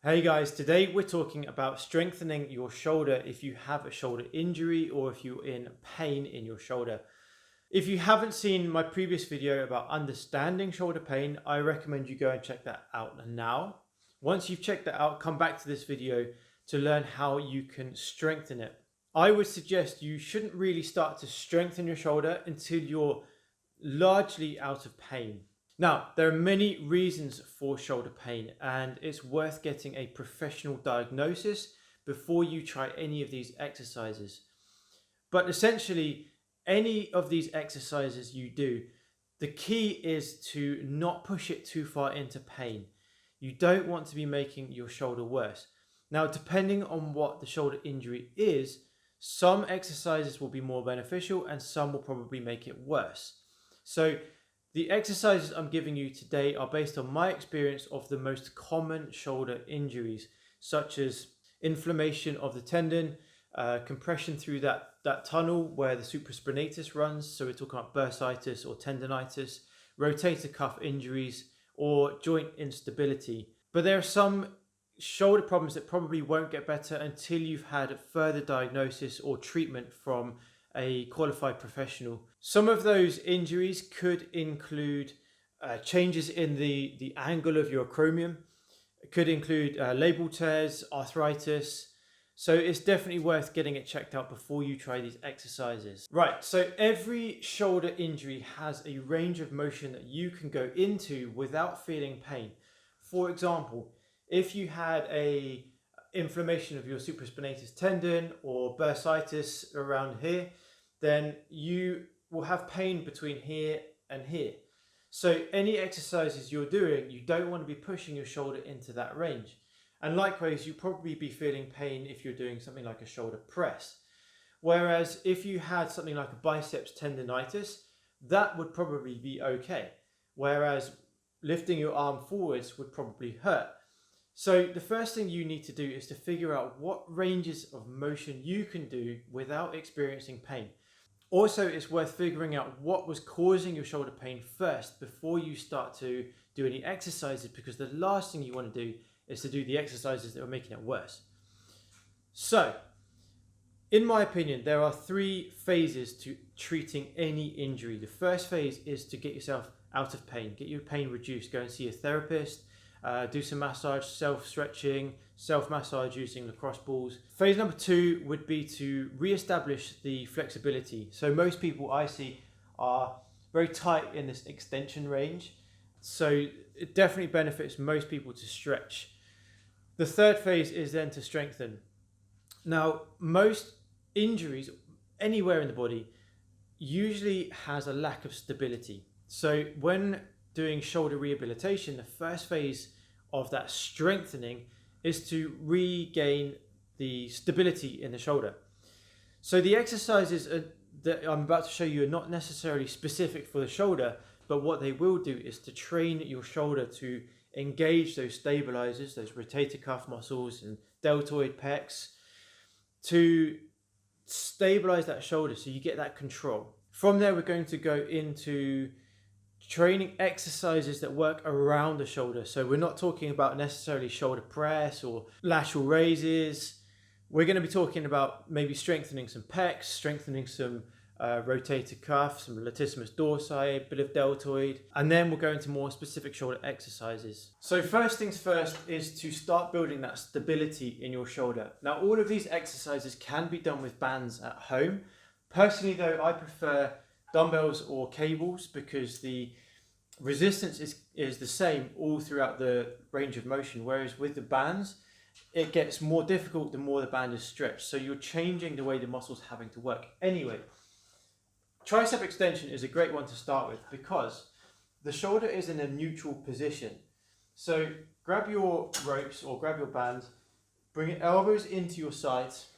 Hey guys, today we're talking about strengthening your shoulder if you have a shoulder injury or if you're in pain in your shoulder. If you haven't seen my previous video about understanding shoulder pain, I recommend you go and check that out now. Once you've checked that out, come back to this video to learn how you can strengthen it. I would suggest you shouldn't really start to strengthen your shoulder until you're largely out of pain. Now, there are many reasons for shoulder pain, and it's worth getting a professional diagnosis before you try any of these exercises. But essentially, any of these exercises you do, the key is to not push it too far into pain. You don't want to be making your shoulder worse. Now, depending on what the shoulder injury is, some exercises will be more beneficial and some will probably make it worse. So the exercises I'm giving you today are based on my experience of the most common shoulder injuries, such as inflammation of the tendon, compression through that tunnel where the supraspinatus runs. So we're talking about bursitis or tendonitis, rotator cuff injuries, or joint instability. But there are some shoulder problems that probably won't get better until you've had further diagnosis or treatment from a qualified professional. Some of those injuries could include changes in the angle of your acromion. It could include labral tears, arthritis. So it's definitely worth getting it checked out before you try these exercises. Right, so every shoulder injury has a range of motion that you can go into without feeling pain. For example, if you had a inflammation of your supraspinatus tendon or bursitis around here, then you will have pain between here and here. So any exercises you're doing, you don't want to be pushing your shoulder into that range. And likewise, you'll probably be feeling pain if you're doing something like a shoulder press. Whereas if you had something like a biceps tendonitis, that would probably be okay. Whereas lifting your arm forwards would probably hurt. So the first thing you need to do is to figure out what ranges of motion you can do without experiencing pain. Also, it's worth figuring out what was causing your shoulder pain first before you start to do any exercises, because the last thing you want to do is to do the exercises that are making it worse. So, in my opinion, there are three phases to treating any injury. The first phase is to get yourself out of pain, get your pain reduced, go and see a therapist, do some massage, self-stretching, self-massage using lacrosse balls. Phase number 2 would be to re-establish the flexibility. So most people I see are very tight in this extension range. So it definitely benefits most people to stretch. The third phase is then to strengthen. Now, most injuries anywhere in the body usually has a lack of stability. So when doing shoulder rehabilitation, the first phase of that strengthening is to regain the stability in the shoulder. So the exercises that I'm about to show you are not necessarily specific for the shoulder, but what they will do is to train your shoulder to engage those stabilizers, those rotator cuff muscles and deltoid pecs, to stabilize that shoulder so you get that control. From there, we're going to go into training exercises that work around the shoulder. So we're not talking about necessarily shoulder press or lateral raises. We're going to be talking about maybe strengthening some pecs, strengthening some rotator cuff, some latissimus dorsi, a bit of deltoid, and then we'll go into more specific shoulder exercises. So first things first is to start building that stability in your shoulder. Now, all of these exercises can be done with bands at home. Personally though, I prefer dumbbells or cables because the resistance is the same all throughout the range of motion, whereas with the bands it gets more difficult the more the band is stretched, so you're changing the way the muscle's having to work. Anyway, tricep extension is a great one to start with because the shoulder is in a neutral position. So grab your ropes or grab your band, bring your elbows into your sides,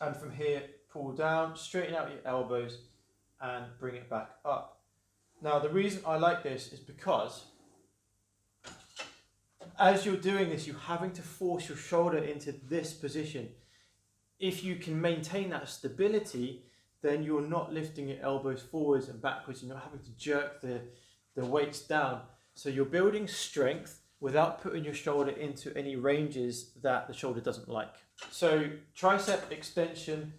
and from here pull down, straighten out your elbows and bring it back up. Now, the reason I like this is because as you're doing this, you're having to force your shoulder into this position. If you can maintain that stability, then you're not lifting your elbows forwards and backwards. You're not having to jerk the weights down. So you're building strength without putting your shoulder into any ranges that the shoulder doesn't like. So tricep extension,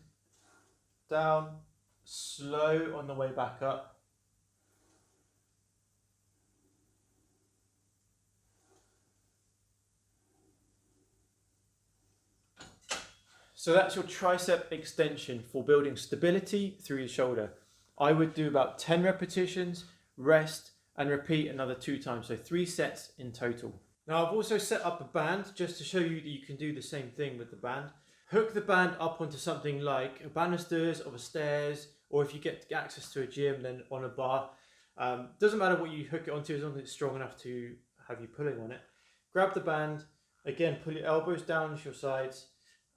down, slow on the way back up. So that's your tricep extension for building stability through your shoulder. I would do about 10 repetitions, rest, and repeat another 2 times. So 3 sets in total. Now I've also set up a band just to show you that you can do the same thing with the band. Hook the band up onto something like a banisters or a stairs, or if you get access to a gym, then on a bar. Doesn't matter what you hook it onto as long as it's strong enough to have you pulling on it. Grab the band, again pull your elbows down to your sides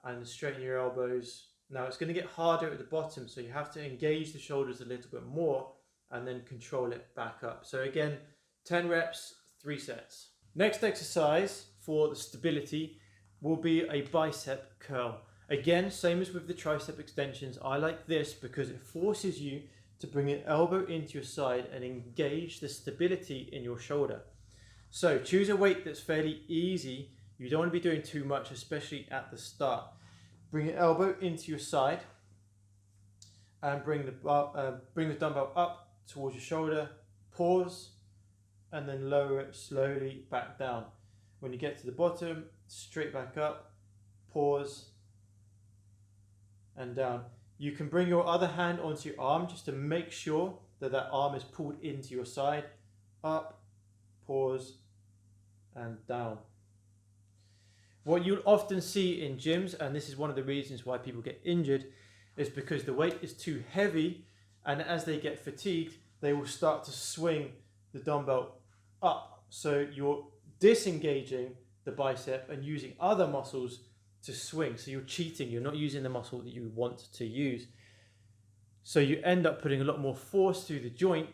and straighten your elbows. Now it's going to get harder at the bottom, so you have to engage the shoulders a little bit more and then control it back up. So again, 10 reps, 3 sets. Next exercise for the stability will be a bicep curl. Again, same as with the tricep extensions, I like this because it forces you to bring your elbow into your side and engage the stability in your shoulder. So choose a weight that's fairly easy. You don't want to be doing too much, especially at the start. Bring your elbow into your side and bring the dumbbell up towards your shoulder. Pause and then lower it slowly back down. When you get to the bottom, straight back up, pause and down. You can bring your other hand onto your arm just to make sure that that arm is pulled into your side. Up, pause and down. What you'll often see in gyms, and this is one of the reasons why people get injured, is because the weight is too heavy, and as they get fatigued, they will start to swing the dumbbell up. So you're disengaging the bicep and using other muscles to swing. So you're cheating, you're not using the muscle that you want to use. So you end up putting a lot more force through the joint,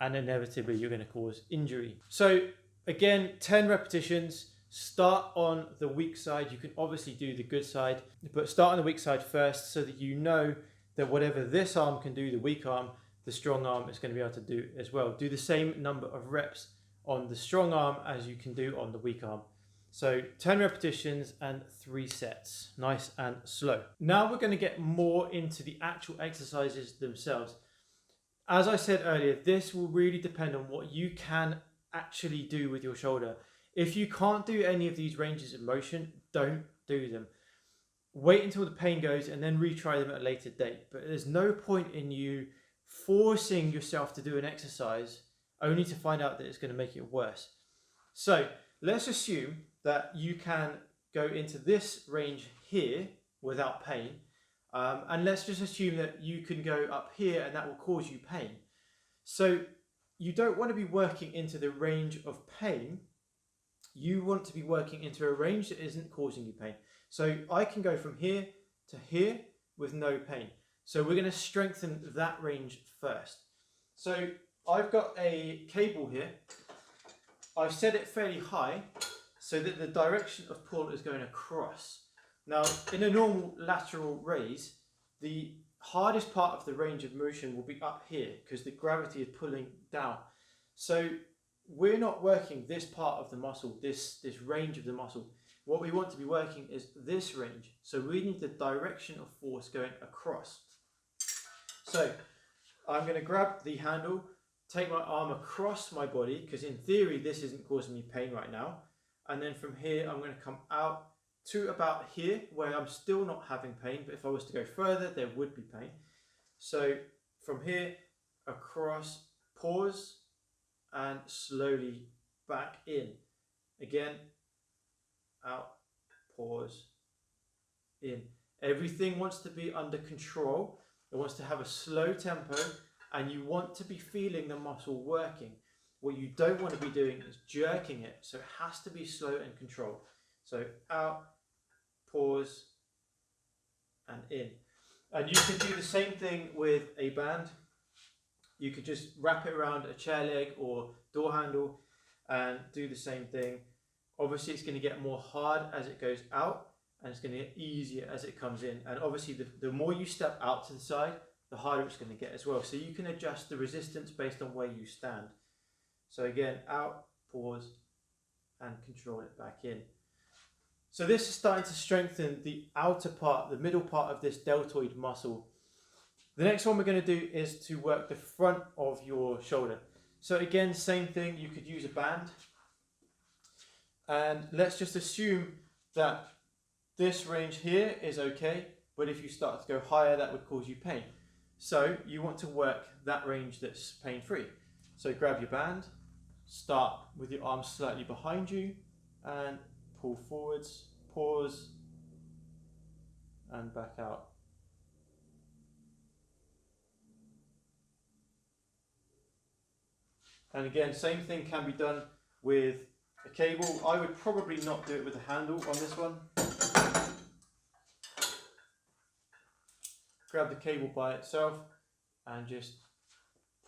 and inevitably you're going to cause injury. So again, 10 repetitions. Start on the weak side. You can obviously do the good side, but start on the weak side first so that you know that whatever this arm can do, the weak arm, the strong arm is going to be able to do as well. Do the same number of reps on the strong arm as you can do on the weak arm. So 10 repetitions and 3 sets, nice and slow. Now we're going to get more into the actual exercises themselves. As I said earlier, this will really depend on what you can actually do with your shoulder. If you can't do any of these ranges of motion, don't do them. Wait until the pain goes and then retry them at a later date. But there's no point in you forcing yourself to do an exercise only to find out that it's going to make it worse. So let's assume that you can go into this range here without pain. And let's just assume that you can go up here and that will cause you pain. So you don't want to be working into the range of pain. You want to be working into a range that isn't causing you pain. So I can go from here to here with no pain. So we're going to strengthen that range first. So I've got a cable here. I've set it fairly high so that the direction of pull is going across. Now, in a normal lateral raise, the hardest part of the range of motion will be up here because the gravity is pulling down. So we're not working this part of the muscle, this range of the muscle. What we want to be working is this range. So we need the direction of force going across. So I'm going to grab the handle, take my arm across my body, because in theory this isn't causing me pain right now. And then from here I'm going to come out to about here where I'm still not having pain, but if I was to go further there would be pain. So from here across, pause, and slowly back in. Again, out, pause, in. Everything wants to be under control. It wants to have a slow tempo, and you want to be feeling the muscle working. What you don't want to be doing is jerking it, so it has to be slow and controlled. So out, pause, and in. And you can do the same thing with a band. You could just wrap it around a chair leg or door handle and do the same thing. Obviously it's going to get more hard as it goes out, and it's going to get easier as it comes in. And obviously the more you step out to the side, the harder it's going to get as well. So you can adjust the resistance based on where you stand. So again, out, pause, and control it back in. So this is starting to strengthen the outer part, the middle part of this deltoid muscle. The next one we're going to do is to work the front of your shoulder. So again, same thing, you could use a band. And let's just assume that this range here is okay, but if you start to go higher, that would cause you pain. So you want to work that range that's pain-free. So grab your band, start with your arms slightly behind you, and pull forwards, pause, and back out. And again, same thing can be done with a cable. I would probably not do it with a handle on this one. Grab the cable by itself and just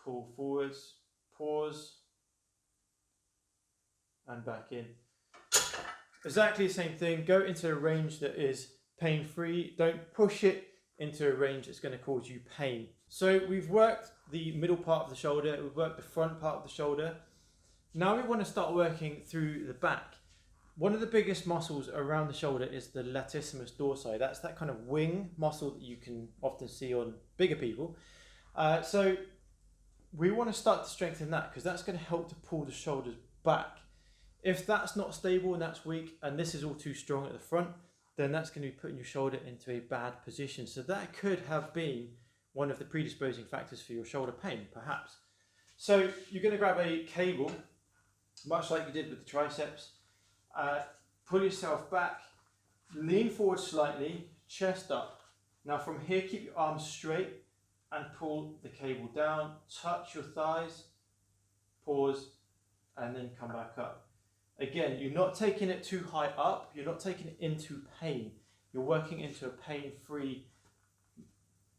pull forwards, pause, and back in. Exactly the same thing. Go into a range that is pain-free. Don't push it into a range that's going to cause you pain. So we've worked the middle part of the shoulder, we've worked the front part of the shoulder. Now we want to start working through the back. One of the biggest muscles around the shoulder is the latissimus dorsi. That's that kind of wing muscle that you can often see on bigger people. So we want to start to strengthen that because that's going to help to pull the shoulders back. If that's not stable and that's weak and this is all too strong at the front, then that's going to be putting your shoulder into a bad position. So that could have been one of the predisposing factors for your shoulder pain, perhaps. So you're going to grab a cable, much like you did with the triceps. Pull yourself back, lean forward slightly, chest up. Now from here, keep your arms straight and pull the cable down, touch your thighs, pause, and then come back up. Again, you're not taking it too high up, you're not taking it into pain. You're working into a pain-free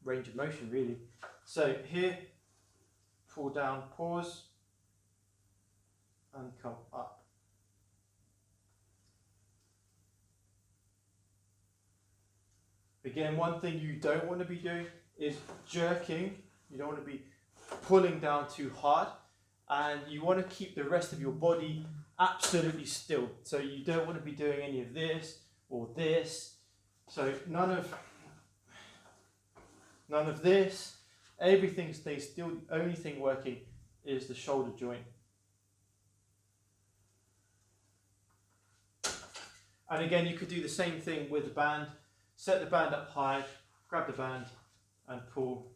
range of motion, really. So here, pull down, pause, and come up. Again, one thing you don't want to be doing is jerking. You don't want to be pulling down too hard, and you want to keep the rest of your body absolutely still. So you don't want to be doing any of this or this. So none of this. Everything stays still. The only thing working is the shoulder joint. And again, you could do the same thing with the band. Set the band up high, grab the band and pull.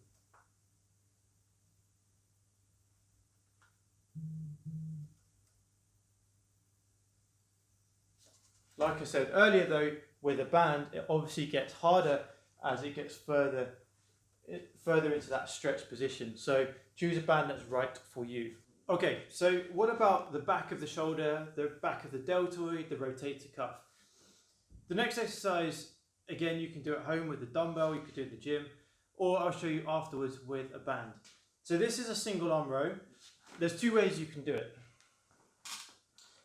Like I said earlier though, with a band, it obviously gets harder as it gets further into that stretch position. So choose a band that's right for you. Okay, so what about the back of the shoulder, the back of the deltoid, the rotator cuff? The next exercise, again, you can do at home with a dumbbell, you could do it at the gym, or I'll show you afterwards with a band. So this is a single arm row. There's two ways you can do it.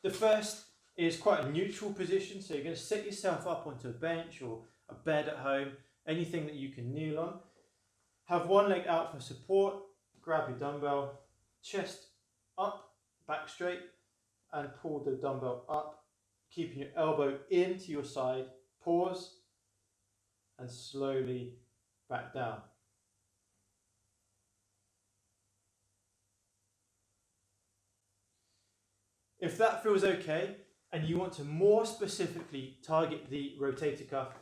The first is quite a neutral position, so you're going to set yourself up onto a bench or a bed at home, anything that you can kneel on. Have one leg out for support, grab your dumbbell, chest up, back straight, and pull the dumbbell up, keeping your elbow into your side, pause, and slowly back down. If that feels okay, and you want to more specifically target the rotator cuff,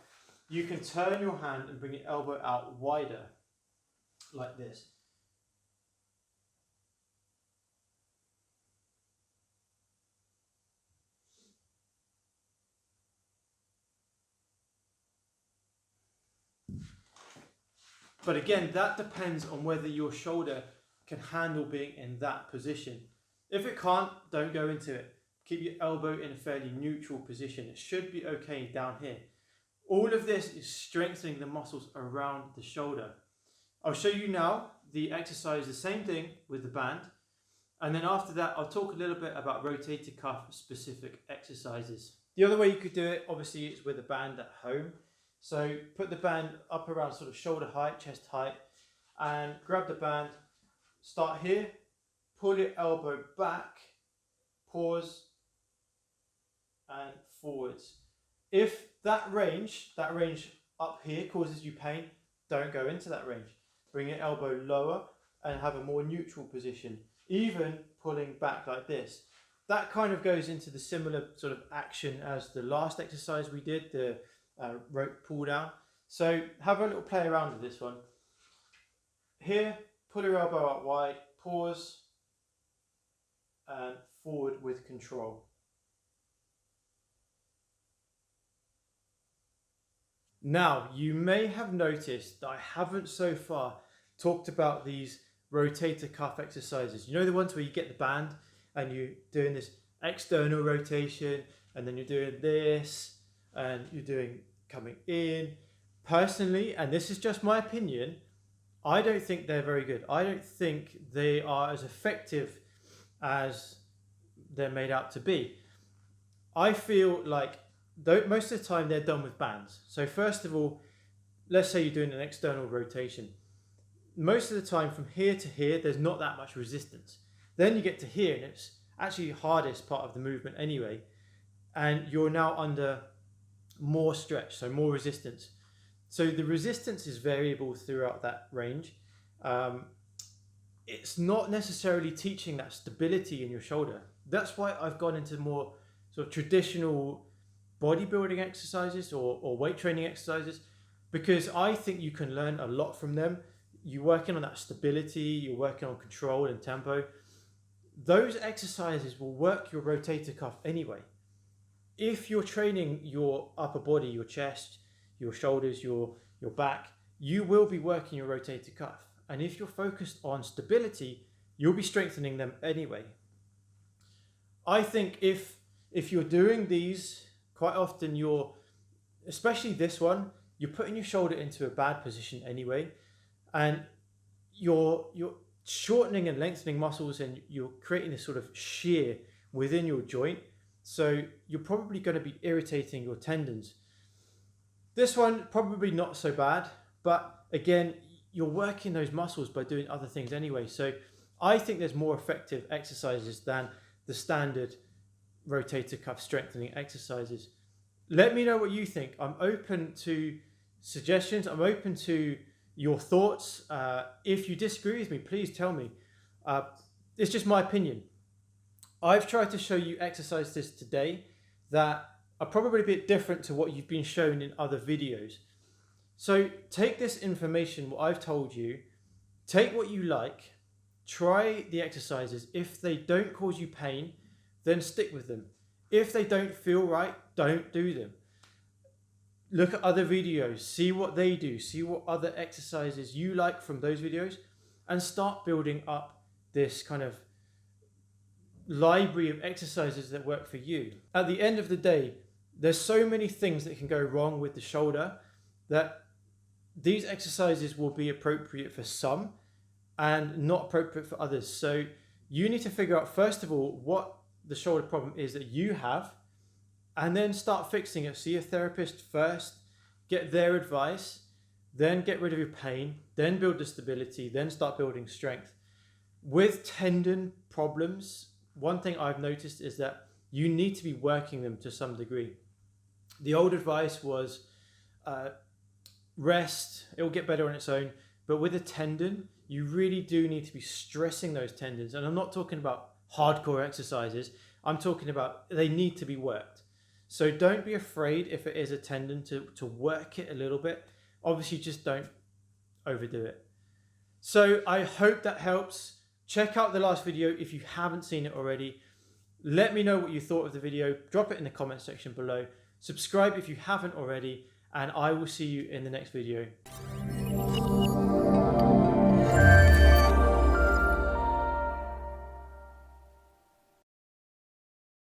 you can turn your hand and bring your elbow out wider, like this. But again, that depends on whether your shoulder can handle being in that position. If it can't, don't go into it. Keep your elbow in a fairly neutral position. It should be okay down here. All of this is strengthening the muscles around the shoulder. I'll show you now the exercise, the same thing with the band. And then after that, I'll talk a little bit about rotator cuff specific exercises. The other way you could do it, obviously, is with a band at home. So put the band up around sort of shoulder height, chest height, and grab the band. Start here, pull your elbow back, pause, and forwards. If that range up here causes you pain, don't go into that range. Bring your elbow lower and have a more neutral position, even pulling back like this. That kind of goes into the similar sort of action as the last exercise we did, the rope pull down. So have a little play around with this one. Here, pull your elbow out wide, pause, and forward with control. Now, you may have noticed that I haven't so far talked about these rotator cuff exercises. You know, the ones where you get the band and you're doing this external rotation, and then you're doing this, and you're doing coming in. Personally, and this is just my opinion, I don't think they're very good. I don't think they are as effective as they're made out to be. I feel like most of the time they're done with bands. So first of all, let's say you're doing an external rotation. Most of the time from here to here, there's not that much resistance. Then you get to here, and it's actually the hardest part of the movement anyway, and you're now under more stretch, so more resistance. So the resistance is variable throughout that range. It's not necessarily teaching that stability in your shoulder. That's why I've gone into more sort of traditional bodybuilding exercises or weight training exercises, because I think you can learn a lot from them. You're working on that stability, you're working on control and tempo. Those exercises will work your rotator cuff anyway. If you're training your upper body, your chest, your shoulders, your back, you will be working your rotator cuff. And if you're focused on stability, you'll be strengthening them anyway. I think if you're doing these, quite often especially this one, you're putting your shoulder into a bad position anyway, and you're shortening and lengthening muscles, and you're creating this sort of shear within your joint. So you're probably going to be irritating your tendons. This one, probably not so bad, but again, you're working those muscles by doing other things anyway. So I think there's more effective exercises than the standard rotator cuff strengthening exercises. Let me know what you think. I'm open to suggestions. I'm open to your thoughts. If you disagree with me, please tell me. It's just my opinion. I've tried to show you exercises today that are probably a bit different to what you've been shown in other videos. So take this information, what I've told you, take what you like, try the exercises. If they don't cause you pain, then stick with them. If they don't feel right, don't do them. Look at other videos, see what they do, see what other exercises you like from those videos, and start building up this kind of library of exercises that work for you. At the end of the day, there's so many things that can go wrong with the shoulder that these exercises will be appropriate for some and not appropriate for others. So you need to figure out, first of all, what the shoulder problem is that you have, and then start fixing it. See a therapist first, get their advice, then get rid of your pain, then build the stability, then start building strength. With tendon problems, one thing I've noticed is that you need to be working them to some degree. The old advice was rest, it will get better on its own. But with a tendon, you really do need to be stressing those tendons. And I'm not talking about hardcore exercises. I'm talking about they need to be worked. So don't be afraid if it is a tendon to work it a little bit. Obviously, just don't overdo it. So I hope that helps. Check out the last video if you haven't seen it already. Let me know what you thought of the video. Drop it in the comment section below. Subscribe if you haven't already, and I will see you in the next video.